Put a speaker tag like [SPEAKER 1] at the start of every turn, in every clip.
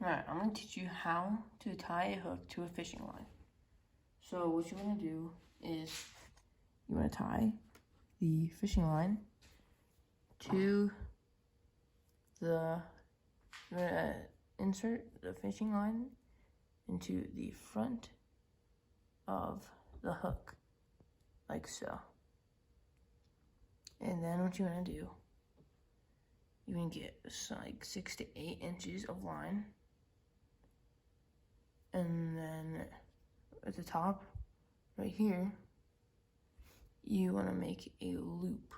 [SPEAKER 1] Alright, I'm going to teach you how to tie a hook to a fishing line. So what you're going to do is you want to tie the fishing line to you're going to insert the fishing line into the front of the hook, like so. And then what you want to do, you can get like 6 to 8 inches of line. And then at the top, right here, you want to make a loop.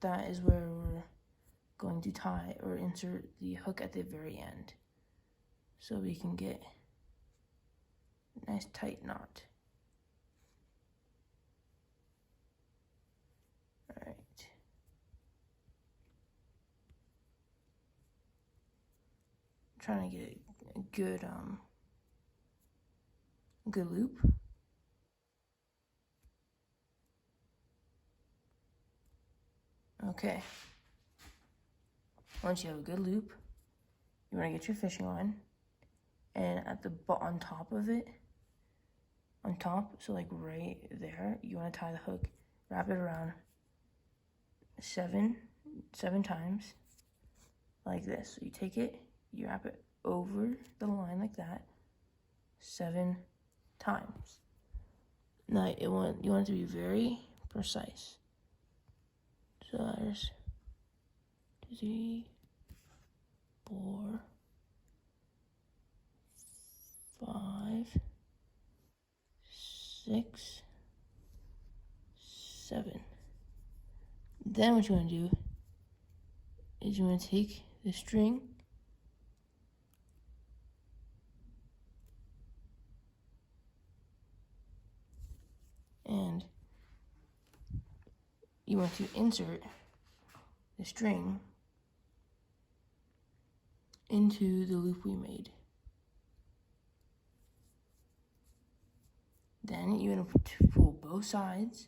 [SPEAKER 1] That is where we're going to tie or insert the hook at the very end, so we can get a nice tight knot. Alright. Trying to get a good loop. Okay. Once you have a good loop, you want to get your fishing line, and at the on top of it, so like right there, you want to tie the hook, wrap it around seven times, like this. So you take it, you wrap it over the line like that, 7 times. Now you want it to be very precise. So there's 2, 3, 4, 5, 6, 7. Then what you want to do is you want to take the string and you want to insert the string into the loop we made. Then you're going to pull both sides.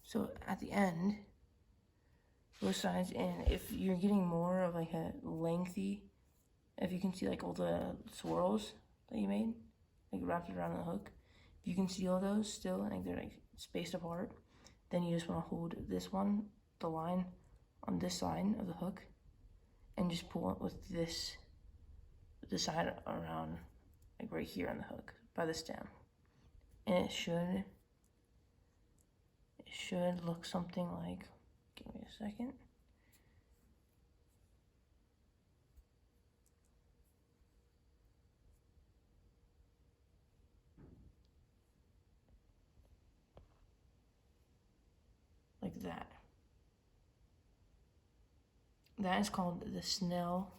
[SPEAKER 1] So at the end, both sides, and if you're getting more of like a lengthy, if you can see like all the swirls that you made, like wrapped around the hook, if you can see all those still, like they're like spaced apart, then you just want to hold this one, the line on this side of the hook, and just pull it with this side around, like right here on the hook by the stem, and it should look something like, give me a second. Like that. That is called the snail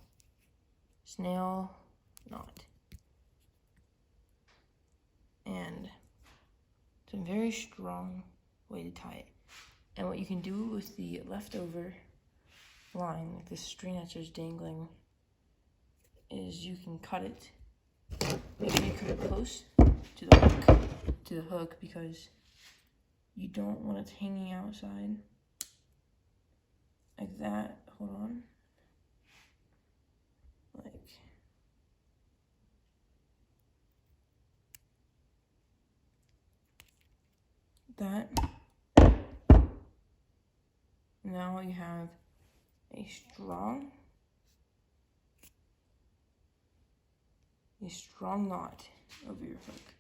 [SPEAKER 1] knot. And it's a very strong way to tie it. And what you can do with the leftover line, like this string that's just dangling, is you can cut it. Make sure you cut it close to the hook, because you don't want it hanging outside like that. Hold on. Like that. Now you have a strong knot over your hook.